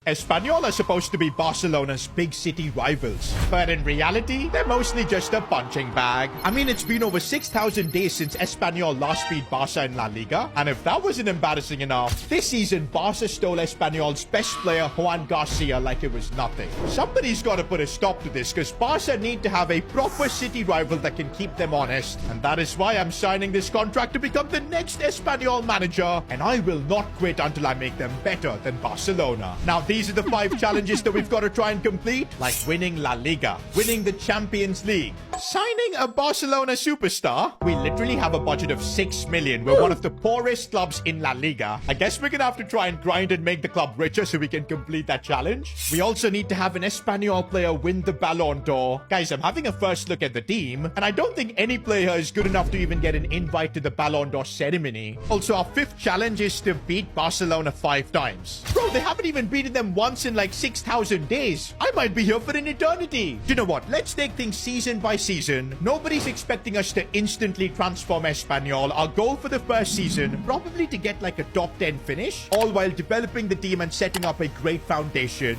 Espagnol are supposed to be Barcelona's big city rivals, but in reality, they're mostly just a punching bag. I mean, it's been over 6,000 days since Espagnol last beat Barca in La Liga, and if that wasn't embarrassing enough, this season Barca stole Espagnol's best player Juan Garcia like it was nothing. Somebody's got to put a stop to this, because Barca need to have a proper city rival that can keep them honest, and that is why I'm signing this contract to become the next Espagnol manager, and I will not quit until I make them better than Barcelona. Now, these are the 5 challenges that we've got to try and complete, like winning La Liga, winning the Champions League, signing a Barcelona superstar. We literally have a budget of 6 million. We're one of the poorest clubs in La Liga. I guess we're gonna have to try and grind and make the club richer so we can complete that challenge. We also need to have an Espanyol player win the Ballon d'Or. Guys, I'm having a first look at the team, and I don't think any player is good enough to even get an invite to the Ballon d'Or ceremony. Also, our 5th challenge is to beat Barcelona 5 times. Bro, they haven't even beaten them once in like 6,000 days. I might be here for an eternity. You know what? Let's take things season by season. Nobody's expecting us to instantly transform Espanyol. Our goal for the first season, probably to get like a top 10 finish, all while developing the team and setting up a great foundation.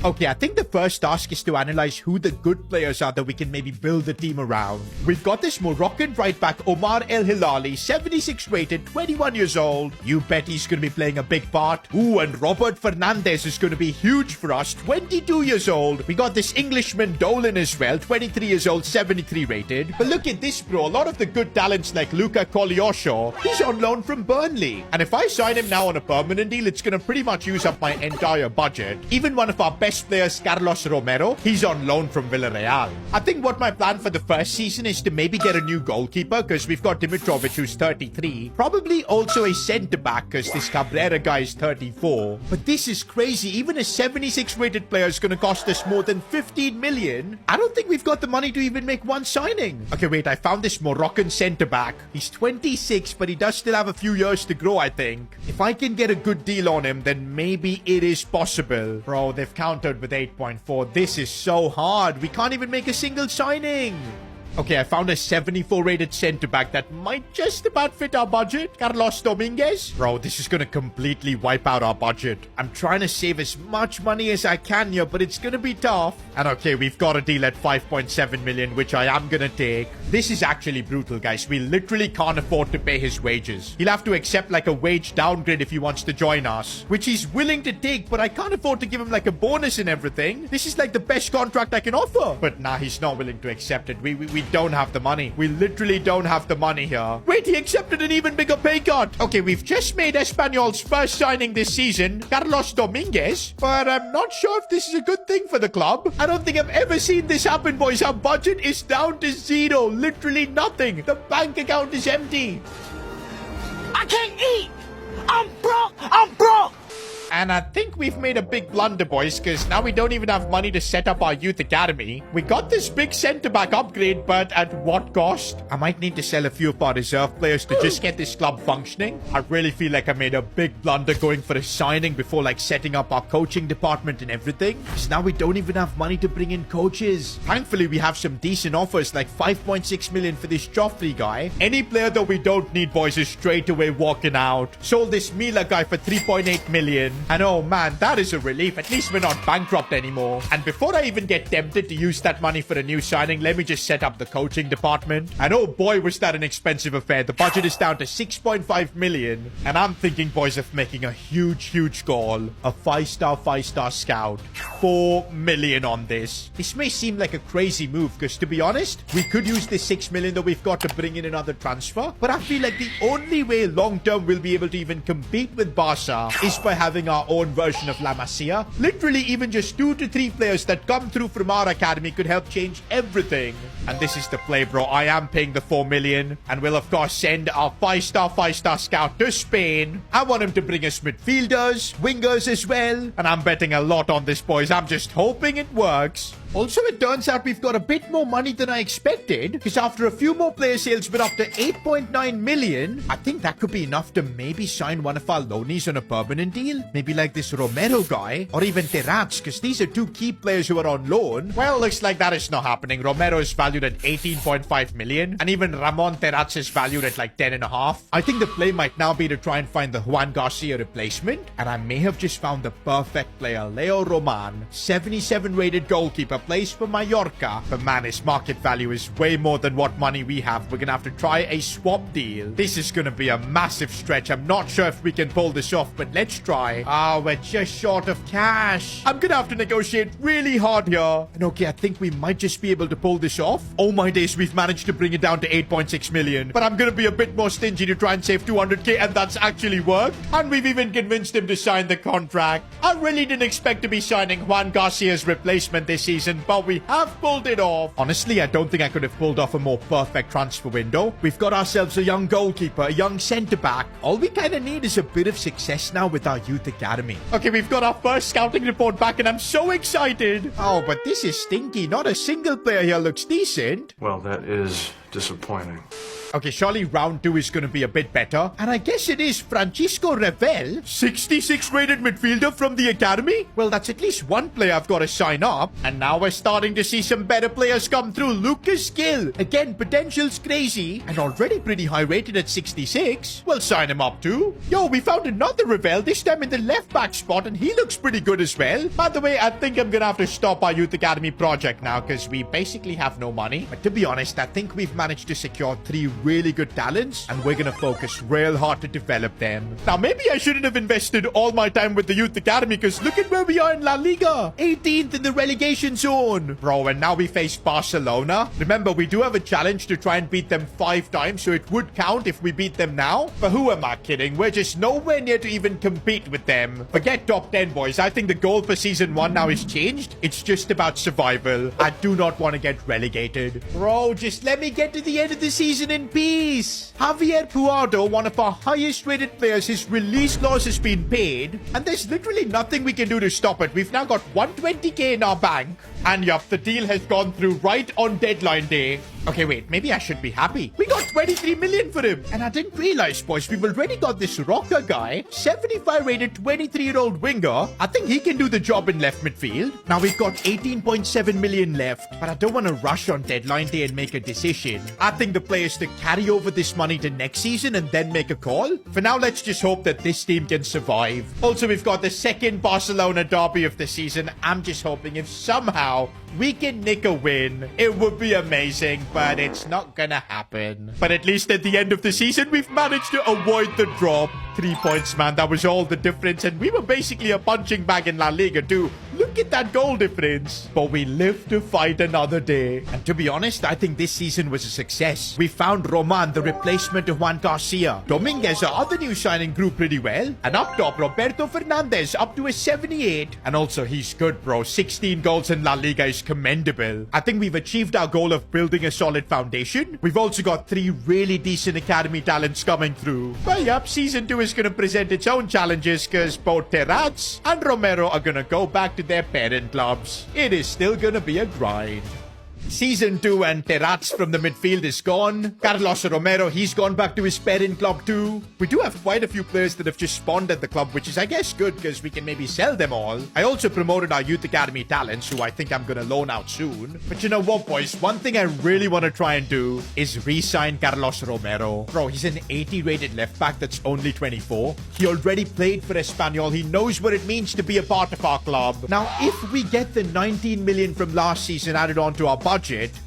Okay, I think the first task is to analyze who the good players are that we can maybe build the team around. We've got this Moroccan right back Omar El Hilali, 76 rated, 21 years old. You bet he's going to be playing a big part. Ooh, and Robert Fernandez is going to be huge for us, 22 years old. We got this Englishman Dolan as well, 23 years old, 73 rated. But look at this, bro. A lot of the good talents like Luca Kolyosho, he's on loan from Burnley. And if I sign him now on a permanent deal, it's going to pretty much use up my entire budget. Even one of our best players, Carlos Romero, he's on loan from Villarreal. I think what my plan for the first season is to maybe get a new goalkeeper, because we've got Dimitrovic, who's 33. Probably also a centre-back, because this Cabrera guy is 34. But this is crazy. Even a 76 rated player is going to cost us more than 15 million. I don't think we've got the money to even make one signing. Okay, wait, I found this Moroccan centre-back. He's 26, but he does still have a few years to grow, I think. If I can get a good deal on him, then maybe it is possible. Bro, they've countered with 8.4. This is so hard. We can't even make a single signing. Okay, I found a 74 rated centre-back that might just about fit our budget. Carlos Dominguez. Bro, this is going to completely wipe out our budget. I'm trying to save as much money as I can here, but it's going to be tough. And okay, we've got a deal at 5.7 million, which I am going to take. This is actually brutal, guys. We literally can't afford to pay his wages. He'll have to accept like a wage downgrade if he wants to join us, which he's willing to take, but I can't afford to give him like a bonus and everything. This is like the best contract I can offer. But nah, he's not willing to accept it. We don't have the money. We literally don't have the money here. Wait, he accepted an even bigger pay cut. Okay, we've just made Espanyol's first signing this season, Carlos Dominguez, but I'm not sure if this is a good thing for the club. I don't think I've ever seen this happen, boys. Our budget is down to 0. Literally nothing. The bank account is empty. I can't eat. I'm broke. I'm broke. And I think we've made a big blunder, boys, because now we don't even have money to set up our youth academy. We got this big centre-back upgrade, but at what cost? I might need to sell a few of our reserve players to just get this club functioning. I really feel like I made a big blunder going for a signing before like setting up our coaching department and everything, because now we don't even have money to bring in coaches. Thankfully, we have some decent offers like 5.6 million for this Joffrey guy. Any player that we don't need, boys, is straight away walking out. Sold this Mila guy for 3.8 million. And oh man, that is a relief. At least we're not bankrupt anymore. And before I even get tempted to use that money for a new signing, let me just set up the coaching department. And oh boy, was that an expensive affair. The budget is down to 6.5 million. And I'm thinking, boys, of making a huge goal. A 5-star scout. 4 million on this. This may seem like a crazy move, because to be honest, we could use this 6 million that we've got to bring in another transfer. But I feel like the only way long term we'll be able to even compete with Barca is by having our own version of La Masia. Literally, even just 2 to 3 players that come through from our academy could help change everything. And this is the play, bro. I am paying the 4 million. And we'll, of course, send our 5-star scout to Spain. I want him to bring us midfielders, wingers as well. And I'm betting a lot on this, boys. I'm just hoping it works. Also, it turns out we've got a bit more money than I expected, because after a few more player sales, we're up to 8.9 million. I think that could be enough to maybe sign one of our loanies on a permanent deal. Maybe like this Romero guy, or even Terats, because these are 2 key players who are on loan. Well, looks like that is not happening. Romero's value valued at 18.5 million, and even Ramon Terraz is valued at like 10.5. I think the play might now be to try and find the Juan Garcia replacement, and I may have just found the perfect player. Leo Roman, 77 rated goalkeeper, plays for Mallorca, but man, his market value is way more than what money we have. We're gonna have to try a swap deal. This is gonna be a massive stretch. I'm not sure if we can pull this off, but let's try. We're just short of cash. I'm gonna have to negotiate really hard here. And okay, I think we might just be able to pull this off. Oh my days, we've managed to bring it down to 8.6 million. But I'm gonna be a bit more stingy to try and save 200k, and that's actually worked. And we've even convinced him to sign the contract. I really didn't expect to be signing Juan Garcia's replacement this season, but we have pulled it off. Honestly, I don't think I could have pulled off a more perfect transfer window. We've got ourselves a young goalkeeper, a young centre-back. All we kind of need is a bit of success now with our youth academy. Okay, we've got our first scouting report back, and I'm so excited. Oh, but this is stinky. Not a single player here looks decent. Well, that is disappointing. Okay, surely round 2 is going to be a bit better. And I guess it is Francisco Revel, 66 rated midfielder from the academy. Well, that's at least one player I've got to sign up. And now we're starting to see some better players come through. Lucas Gill, again, potential's crazy and already pretty high rated at 66. We'll sign him up too. Yo, we found another Revel, this time in the left back spot, and he looks pretty good as well. By the way, I think I'm going to have to stop our youth academy project now because we basically have no money. But to be honest, I think we've managed to secure 3 really good talents, and we're gonna focus real hard to develop them. Now, maybe I shouldn't have invested all my time with the youth academy, because look at where we are in La Liga, 18th in the relegation zone. Bro, and now we face Barcelona. Remember, we do have a challenge to try and beat them 5 times, so it would count if we beat them now. But who am I kidding? We're just nowhere near to even compete with them. Forget top 10, boys. I think the goal for season 1 now is changed. It's just about survival. I do not want to get relegated. Bro, just let me get to the end of the season in peace. Javier Puado, one of our highest rated players, his release clause has been paid, and there's literally nothing we can do to stop it. We've now got 120k in our bank, and yup, the deal has gone through right on deadline day. Okay, wait, maybe I should be happy. We got 23 million for him. And I didn't realize, boys, we've already got this rocker guy, 75 rated 23-year-old winger. I think he can do the job in left midfield. Now we've got 18.7 million left, but I don't want to rush on deadline day and make a decision. I think the play is to carry over this money to next season and then make a call. For now, let's just hope that this team can survive. Also, we've got the second Barcelona derby of the season. I'm just hoping if somehow we can nick a win, it would be amazing, but it's not gonna happen. But at least at the end of the season, we've managed to avoid the drop. 3 points, man. That was all the difference, and we were basically a punching bag in La Liga too. Look at that goal difference. But we live to fight another day. And to be honest, I think this season was a success. We found Roman, the replacement of Juan Garcia. Dominguez, our other new signing, grew pretty well. And up top, Roberto Fernandez up to a 78. And also, he's good, bro. 16 goals in La Liga is commendable. I think we've achieved our goal of building a solid foundation. We've also got 3 really decent academy talents coming through. But yep, season 2 is going to present its own challenges because both Terraz and Romero are going to go back to their parent clubs. It is still going to be a grind. Season 2 and Terraz from the midfield is gone. Carlos Romero, he's gone back to his parent club too. We do have quite a few players that have just spawned at the club, which is I guess good because we can maybe sell them all. I also promoted our youth academy talents, who I think I'm gonna loan out soon. But you know what, boys? One thing I really want to try and do is re-sign Carlos Romero. Bro, he's an 80 rated left back that's only 24. He already played for Espagnol. He knows what it means to be a part of our club. Now, if we get the 19 million from last season added on to our budget,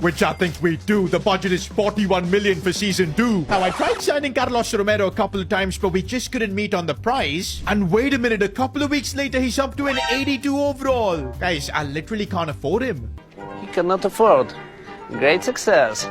which I think we do. The budget is 41 million for season 2. Now, I tried signing Carlos Romero a couple of times, but we just couldn't meet on the price. And wait a minute, a couple of weeks later, he's up to an 82 overall. Guys, I literally can't afford him. He cannot afford. Great success.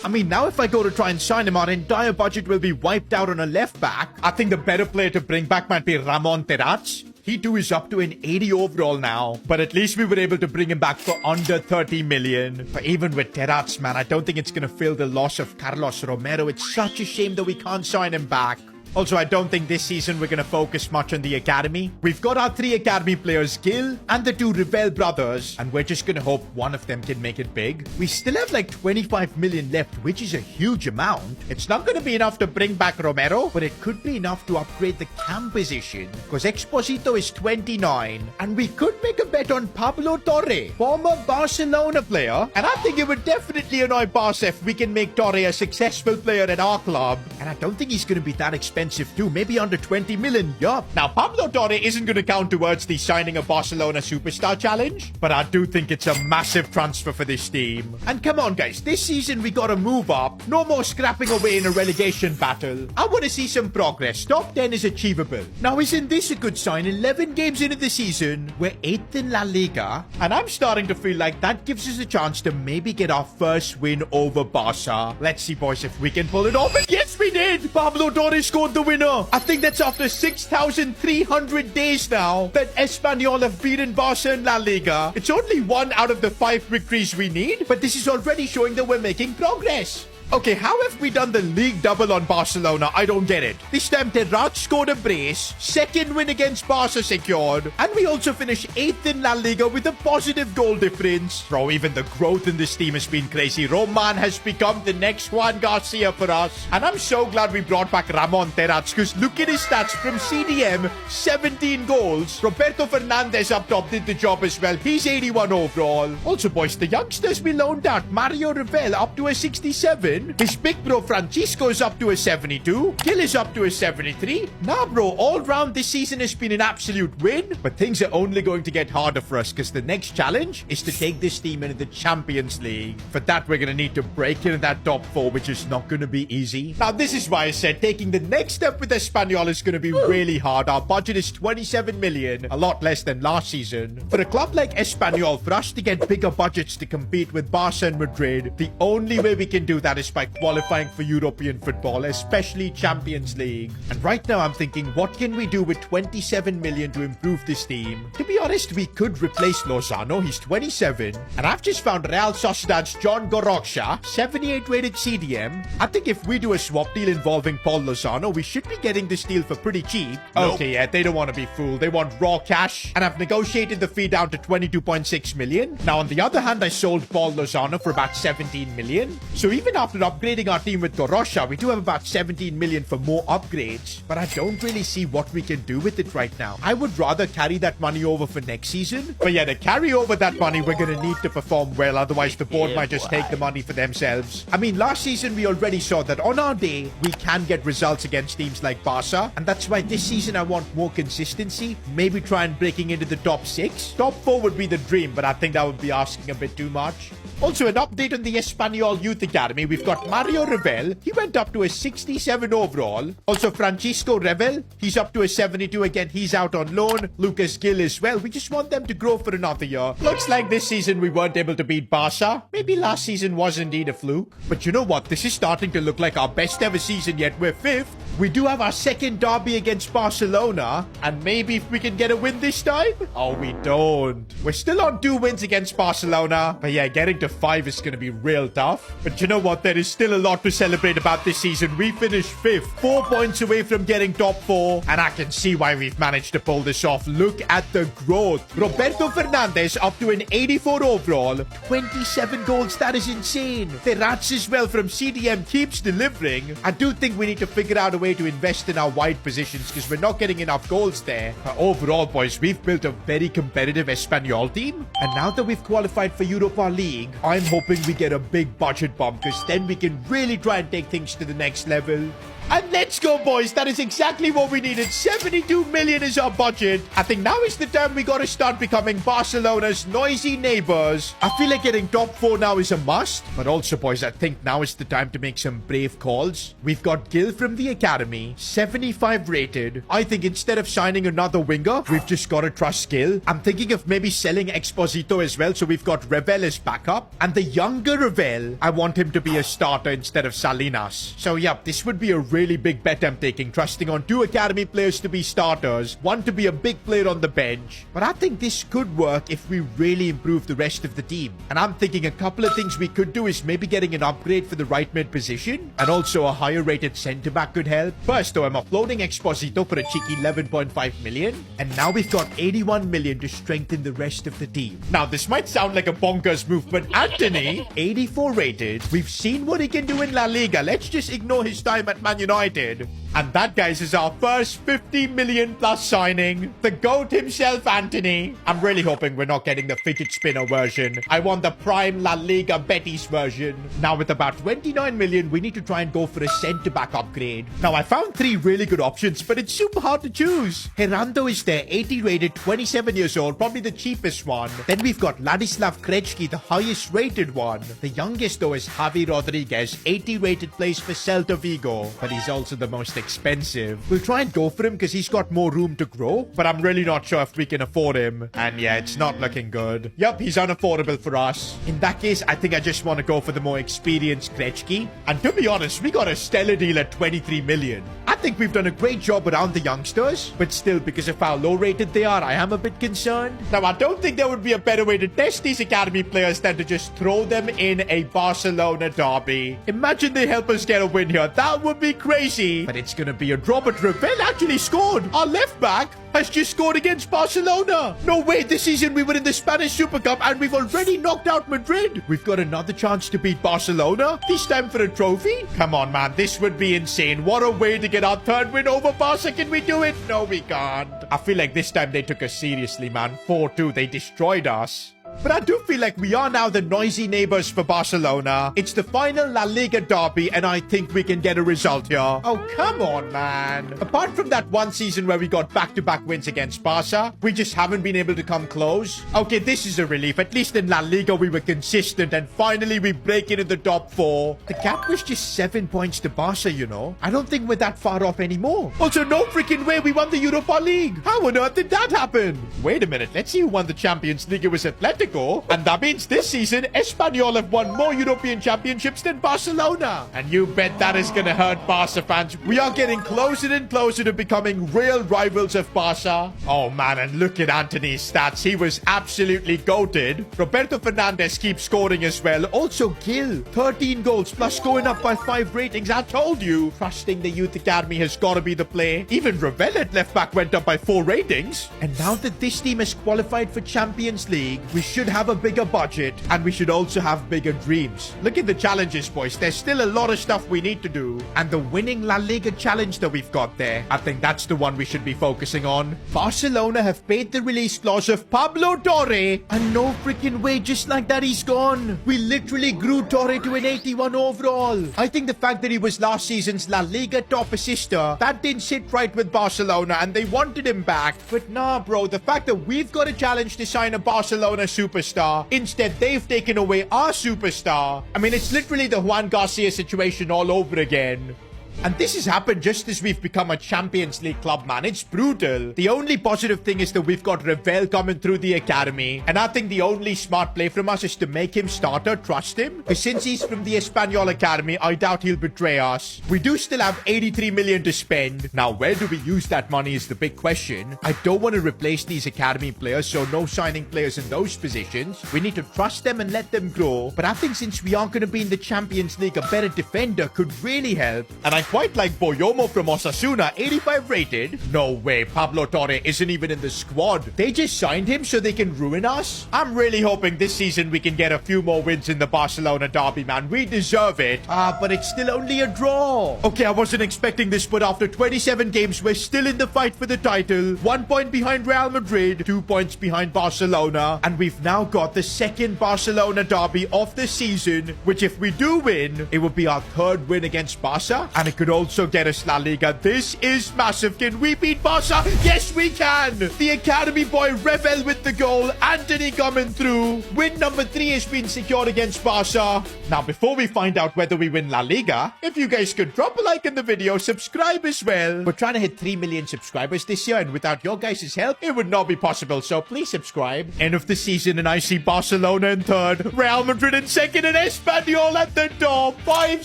I mean, now if I go to try and sign him, our entire budget will be wiped out on a left back. I think the better player to bring back might be Ramon Terraz. He too is up to an 80 overall now. But at least we were able to bring him back for under 30 million. But even with Terraz, man, I don't think it's going to fill the loss of Carlos Romero. It's such a shame that we can't sign him back. Also, I don't think this season we're going to focus much on the academy. We've got our 3 academy players, Gil and the 2 Revel brothers, and we're just going to hope one of them can make it big. We still have like 25 million left, which is a huge amount. It's not going to be enough to bring back Romero, but it could be enough to upgrade the cam position, because Exposito is 29, and we could make a bet on Pablo Torre, former Barcelona player, and I think it would definitely annoy Barca if we can make Torre a successful player at our club, and I don't think he's going to be that expensive too, maybe under 20 million, yup. Now, Pablo Torre isn't going to count towards the signing a Barcelona superstar challenge, but I do think it's a massive transfer for this team. And come on, guys, this season we got to move up. No more scrapping away in a relegation battle. I want to see some progress. Top 10 is achievable. Now, isn't this a good sign? 11 games into the season, we're 8th in La Liga, and I'm starting to feel like that gives us a chance to maybe get our first win over Barca. Let's see, boys, if we can pull it off. And yes, we did! Pablo Torre scored the winner. I think that's after 6,300 days now that Espagnol have beaten Barca in La Liga. It's only 1 out of the 5 victories we need, but this is already showing that we're making progress. Okay, how have we done the league double on Barcelona? I don't get it. This time, Terrat scored a brace, 2nd win against Barca secured, and we also finished 8th in La Liga with a positive goal difference. Bro, even the growth in this team has been crazy. Roman has become the next Juan Garcia for us, and I'm so glad we brought back Ramon Terrats, because look at his stats from CDM, 17 goals. Roberto Fernandez up top did the job as well. He's 81 overall. Also, boys, the youngsters we loaned out, Mario Revel up to a 67. His big bro Francisco is up to a 72. Gil is up to a 73. Nah, bro, all round this season has been an absolute win. But things are only going to get harder for us, because the next challenge is to take this team into the Champions League. For that, we're going to need to break into that top 4, which is not going to be easy. Now, this is why I said taking the next step with Espanyol is going to be really hard. Our budget is 27 million, a lot less than last season. For a club like Espanyol, for us to get bigger budgets to compete with Barca and Madrid, the only way we can do that is by qualifying for European football, especially Champions League. And right now I'm thinking, what can we do with 27 million to improve this team? To be honest, we could replace Lozano. He's 27. And I've just found Real Sociedad's John Goroxa, 78 rated CDM. I think if we do a swap deal involving Paul Lozano, we should be getting this deal for pretty cheap. Nope. Okay, yeah, they don't want to be fooled. They want raw cash. And I've negotiated the fee down to 22.6 million. Now, on the other hand, I sold Paul Lozano for about 17 million. So even after upgrading our team with Goroxa, we do have about 17 million for more upgrades, but I don't really see what we can do with it right now. I would rather carry that money over for next season. But yeah, to carry over that money, we're going to need to perform well, otherwise the board might just take the money for themselves. I mean, last season we already saw that on our day, we can get results against teams like Barca, and that's why this season I want more consistency, maybe try and breaking into the top 6. Top 4 would be the dream, but I think that would be asking a bit too much. Also, an update on the Espanyol Youth Academy. We've got Mario Revel. He went up to a 67 overall. Also, Francisco Revel. He's up to a 72 again. He's out on loan. Lucas Gil as well. We just want them to grow for another year. Looks like this season we weren't able to beat Barca. Maybe last season was indeed a fluke. But you know what? This is starting to look like our best ever season yet. We're 5th. We do have our second derby against Barcelona. And maybe if we can get a win this time? Oh, we don't. We're still on 2 wins against Barcelona. But yeah, getting to 5 is going to be real tough. But you know what? There is still a lot to celebrate about this season. We finished 5th, 4 points away from getting top 4. And I can see why we've managed to pull this off. Look at the growth. Roberto Fernandez up to an 84 overall. 27 goals. That is insane. Terrats as well from CDM keeps delivering. I do think we need to figure out a way to invest in our wide positions because we're not getting enough goals there. But overall, boys, we've built a very competitive Espanyol team. And now that we've qualified for Europa League, I'm hoping we get a big budget bump because then we can really try and take things to the next level. And let's go, boys. That is exactly what we needed. 72 million is our budget. I think now is the time we got to start becoming Barcelona's noisy neighbors. I feel like getting top 4 now is a must. But also, boys, I think now is the time to make some brave calls. We've got Gil from the academy, 75 rated. I think instead of signing another winger, we've just got to trust Gil. I'm thinking of maybe selling Exposito as well. So we've got Revel as backup. And the younger Revel, I want him to be a starter instead of Salinas. So, yeah, this would be a really really big bet I'm taking, trusting on 2 academy players to be starters, 1 to be a big player on the bench. But I think this could work if we really improve the rest of the team. And I'm thinking a couple of things we could do is maybe getting an upgrade for the right mid position, and also a higher rated centre back could help. First though, I'm uploading Exposito for a cheeky 11.5 million, and now we've got 81 million to strengthen the rest of the team. Now this might sound like a bonkers move, but Anthony, 84 rated, we've seen what he can do in La Liga. Let's just ignore his time at Man United. And that, guys, is our first 50 million plus signing. The GOAT himself, Anthony. I'm really hoping we're not getting the fidget spinner version. I want the prime La Liga Betis version. Now with about 29 million, we need to try and go for a centre-back upgrade. Now I found 3 really good options, but it's super hard to choose. Herando is there, 80 rated, 27 years old, probably the cheapest one. Then we've got Ladislav Krejci, the highest rated one. The youngest though is Javi Rodriguez, 80 rated, plays for Celta Vigo, but he's also the most expensive. We'll try and go for him because he's got more room to grow, but I'm really not sure if we can afford him. And yeah, it's not looking good. Yep, he's unaffordable for us. In that case, I think I just want to go for the more experienced Krejci. And to be honest, we got a stellar deal at 23 million. I think we've done a great job around the youngsters, but still, because of how low rated they are, I am a bit concerned. Now, I don't think there would be a better way to test these academy players than to just throw them in a Barcelona derby. Imagine they help us get a win here. That would be crazy. But it's gonna be a draw. But Ravel actually scored. Our left back has just scored against Barcelona. No way, this season we were in the Spanish Super Cup and we've already knocked out Madrid. We've got another chance to beat Barcelona, this time for a trophy. Come on, man, this would be insane. What a way to get our 3rd win over Barca. Can we do it? No, we can't. I feel like this time they took us seriously, man. 4-2, they destroyed us. But I do feel like we are now the noisy neighbors for Barcelona. It's the final La Liga derby, and I think we can get a result here. Oh, come on, man. Apart from that one season where we got back-to-back wins against Barca, we just haven't been able to come close. Okay, this is a relief. At least in La Liga, we were consistent, and finally we break into the top 4. The gap was just 7 points to Barca, you know. I don't think we're that far off anymore. Also, no freaking way we won the Europa League. How on earth did that happen? Wait a minute. Let's see who won the Champions League. It was Atletico. And that means this season, Espagnol have won more European championships than Barcelona. And you bet that is going to hurt Barca fans. We are getting closer and closer to becoming real rivals of Barca. Oh man, and look at Anthony's stats. He was absolutely goated. Roberto Fernandes keeps scoring as well. Also Gil, 13 goals plus going up by 5 ratings. I told you, trusting the youth academy has got to be the play. Even Ravel at left back went up by 4 ratings. And now that this team has qualified for Champions League, we should have a bigger budget, and we should also have bigger dreams. Look at the challenges, boys. There's still a lot of stuff we need to do, and the winning La Liga challenge that we've got there, I think that's the one we should be focusing on. Barcelona have paid the release clause of Pablo Torre, and no freaking way, just like that he's gone. We literally grew Torre to an 81 overall. I think the fact that he was last season's La Liga top assister, that didn't sit right with Barcelona, and they wanted him back. But nah, bro, the fact that we've got a challenge to sign a Barcelona superstar. Instead, they've taken away our superstar. I mean, it's literally the Juan Garcia situation all over again. And this has happened just as we've become a Champions League club, man. It's brutal. The only positive thing is that we've got Ravel coming through the academy. And I think the only smart play from us is to make him starter, trust him. Because since he's from the Espagnol academy, I doubt he'll betray us. We do still have 83 million to spend. Now, where do we use that money is the big question. I don't want to replace these academy players, so no signing players in those positions. We need to trust them and let them grow. But I think since we aren't going to be in the Champions League, a better defender could really help. And I quite like Boyomo from Osasuna, 85 rated. No way, Pablo Torre isn't even in the squad. They just signed him so they can ruin us? I'm really hoping this season we can get a few more wins in the Barcelona derby, man. We deserve it. But it's still only a draw. Okay, I wasn't expecting this, but after 27 games, we're still in the fight for the title. 1 point behind Real Madrid, 2 points behind Barcelona, and we've now got the 2nd Barcelona derby of the season, which if we do win, it will be our 3rd win against Barca, and it could also get us La Liga. This is massive. Can we beat Barca? Yes, we can. The academy boy Revel with the goal. Anthony coming through. Win number 3 has been secured against Barca. Now, before we find out whether we win La Liga, if you guys could drop a like in the video, subscribe as well. We're trying to hit 3 million subscribers this year, and without your guys' help, it would not be possible. So please subscribe. End of the season, and I see Barcelona in 3rd, Real Madrid in 2nd, and Espanyol at the top. 5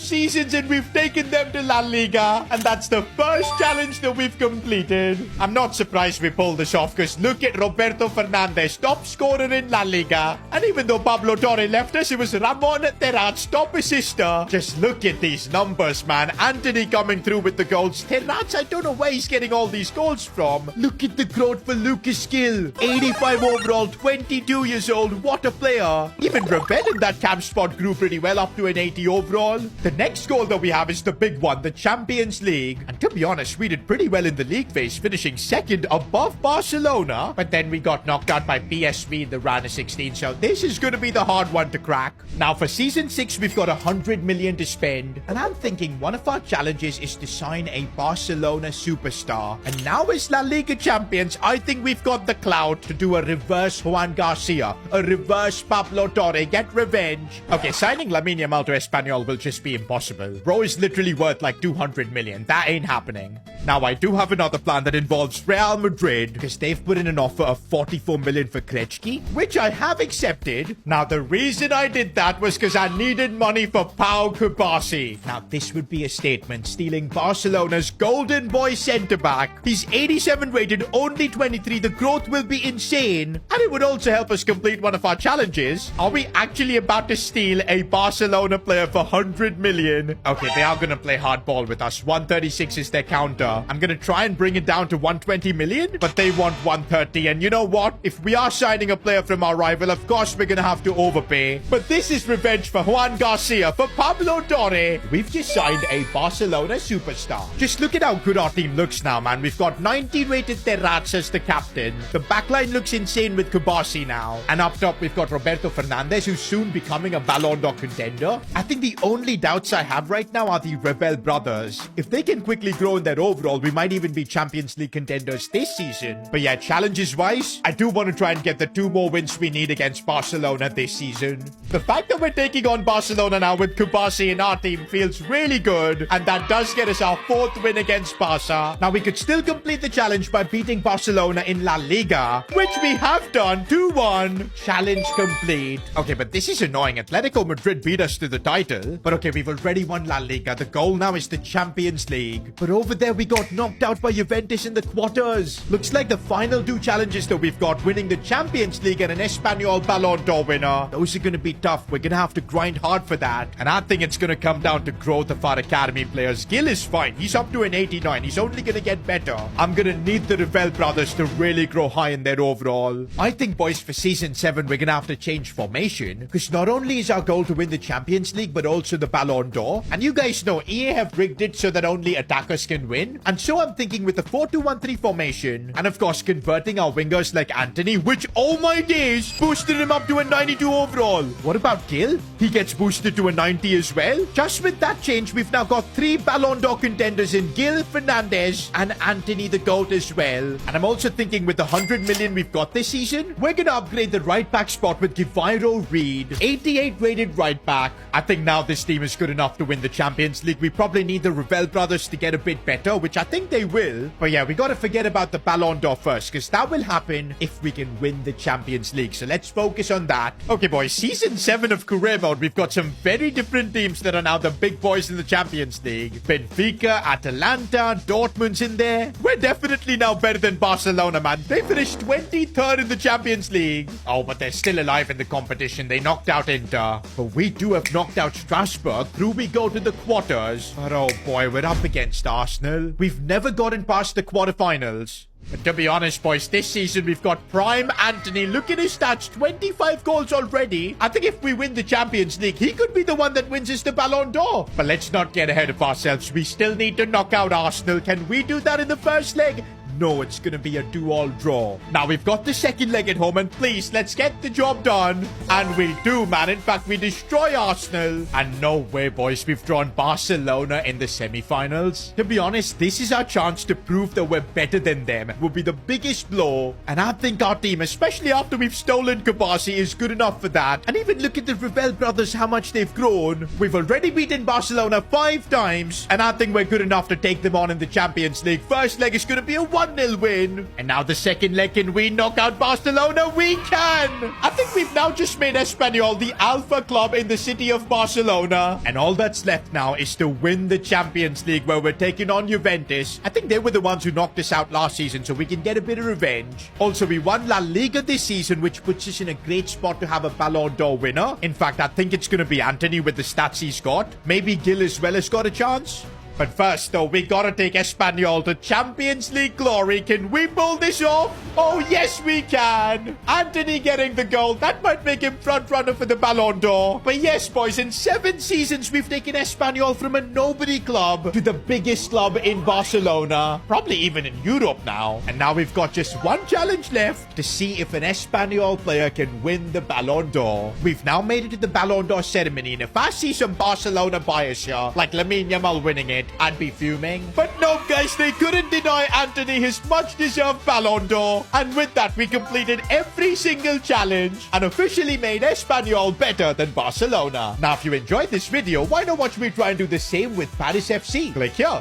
seasons, and we've taken them to La La Liga. And that's the first challenge that we've completed. I'm not surprised we pulled this off because look at Roberto Fernandez, top scorer in La Liga. And even though Pablo Torre left us, it was Ramon Terraz, top assister. Just look at these numbers, man. Anthony coming through with the goals. Terraz, I don't know where he's getting all these goals from. Look at the growth for Lucas Gill. 85 overall, 22 years old. What a player. Even Rebel in that camp spot grew pretty well up to an 80 overall. The next goal that we have is the big one, the Champions League. And to be honest, we did pretty well in the league phase, finishing second above Barcelona. But then we got knocked out by PSV in the round of 16. So this is going to be the hard one to crack. Now for season 6, we've got 100 million to spend. And I'm thinking one of our challenges is to sign a Barcelona superstar. And now as La Liga champions, I think we've got the clout to do a reverse Juan Garcia, a reverse Pablo Torre, get revenge. Okay, signing Lamine Yamal to Espagnol will just be impossible. Bro is literally worth like 200 million. That ain't happening. Now, I do have another plan that involves Real Madrid because they've put in an offer of 44 million for Krejci, which I have accepted. Now, the reason I did that was because I needed money for Pau Kubasi. Now, this would be a statement, stealing Barcelona's golden boy centre-back. He's 87 rated, only 23. The growth will be insane. And it would also help us complete one of our challenges. Are we actually about to steal a Barcelona player for 100 million? Okay, they are going to play hardball with us. 136 is their counter. I'm going to try and bring it down to 120 million, but they want 130. And you know what? If we are signing a player from our rival, of course we're going to have to overpay. But this is revenge for Juan Garcia, for Pablo Torre. We've just signed a Barcelona superstar. Just look at how good our team looks now, man. We've got 90 rated Terraz as the captain. The backline looks insane with Kubasi now. And up top, we've got Roberto Fernandez, who's soon becoming a Ballon d'Or contender. I think the only doubts I have right now are the Rebel brothers. If they can quickly grow in their overall, we might even be Champions League contenders this season. But yeah, challenges-wise, I do want to try and get the 2 more wins we need against Barcelona this season. The fact that we're taking on Barcelona now with Kubasi in our team feels really good. And that does get us our 4th win against Barca. Now, we could still complete the challenge by beating Barcelona in La Liga, which we have done. 2-1. Challenge complete. Okay, but this is annoying. Atletico Madrid beat us to the title. But okay, we've already won La Liga. The goal now is the Champions League. But over there, we got knocked out by Juventus in the quarters. Looks like the final 2 challenges that we've got, winning the Champions League and an Espanyol Ballon d'Or winner. Those are going to be tough. We're going to have to grind hard for that. And I think it's going to come down to growth of our academy players. Gil is fine. He's up to an 89. He's only going to get better. I'm going to need the Revel brothers to really grow high in their overall. I think, boys, for Season 7, we're going to have to change formation. Because not only is our goal to win the Champions League, but also the Ballon d'Or. And you guys know, EA have rigged it so that only attackers can win. And so I'm thinking with the 4-2-1-3 formation, and of course converting our wingers like Anthony, which, oh my days, boosted him up to a 92 overall. What about Gil? He gets boosted to a 90 as well. Just with that change, we've now got 3 Ballon d'Or contenders in Gil, Fernandez, and Anthony the GOAT as well. And I'm also thinking with the 100 million we've got this season, we're gonna upgrade the right back spot with Givairo Reed, 88 rated right back. I think now this team is good enough to win the Champions League. We probably need the Revel brothers to get a bit better, which I think they will. But yeah, we gotta forget about the Ballon d'Or first, because that will happen if we can win the Champions League. So let's focus on that. Okay, boys, Season 7 of Career Mode, we've got some very different teams that are now the big boys in the Champions League. Benfica, Atalanta, Dortmund's in there. We're definitely now better than Barcelona, man. They finished 23rd in the Champions League. Oh, but they're still alive in the competition. They knocked out Inter. But we do have knocked out Strasbourg. Through we go to the quarters. But oh boy, we're up against Arsenal. We've never gotten past the quarterfinals. But to be honest, boys, this season we've got Prime Anthony. Look at his stats, 25 goals already. I think if we win the Champions League, he could be the one that wins us the Ballon d'Or. But let's not get ahead of ourselves. We still need to knock out Arsenal. Can we do that in the first leg? No, it's going to be a 2-all draw. Now, we've got the second leg at home, and please, let's get the job done. And we do, man. In fact, we destroy Arsenal. And no way, boys, we've drawn Barcelona in the semi-finals. To be honest, this is our chance to prove that we're better than them. It will be the biggest blow. And I think our team, especially after we've stolen Kubasi, is good enough for that. And even look at the Revel brothers, how much they've grown. We've already beaten Barcelona 5 times. And I think we're good enough to take them on in the Champions League. First leg is going to be a 1-0 win. And now the second leg, can we knock out Barcelona? We can! I think we've now just made Espanyol the alpha club in the city of Barcelona. And all that's left now is to win the Champions League, where we're taking on Juventus. I think they were the ones who knocked us out last season, so we can get a bit of revenge. Also, we won La Liga this season, which puts us in a great spot to have a Ballon d'Or winner. In fact, I think it's going to be Anthony with the stats he's got. Maybe Gil as well has got a chance. But first, though, we gotta take Espanyol to Champions League glory. Can we pull this off? Oh, yes, we can. Anthony getting the goal. That might make him front runner for the Ballon d'Or. But yes, boys, in 7 seasons, we've taken Espanyol from a nobody club to the biggest club in Barcelona. Probably even in Europe now. And now we've got just one challenge left to see if an Espanyol player can win the Ballon d'Or. We've now made it to the Ballon d'Or ceremony. And if I see some Barcelona bias here, like Lamine Yamal winning it, I'd be fuming. But no, guys, they couldn't deny Anthony his much-deserved Ballon d'Or. And with that, we completed every single challenge and officially made Espanyol better than Barcelona. Now, if you enjoyed this video, why not watch me try and do the same with Paris FC? Click here.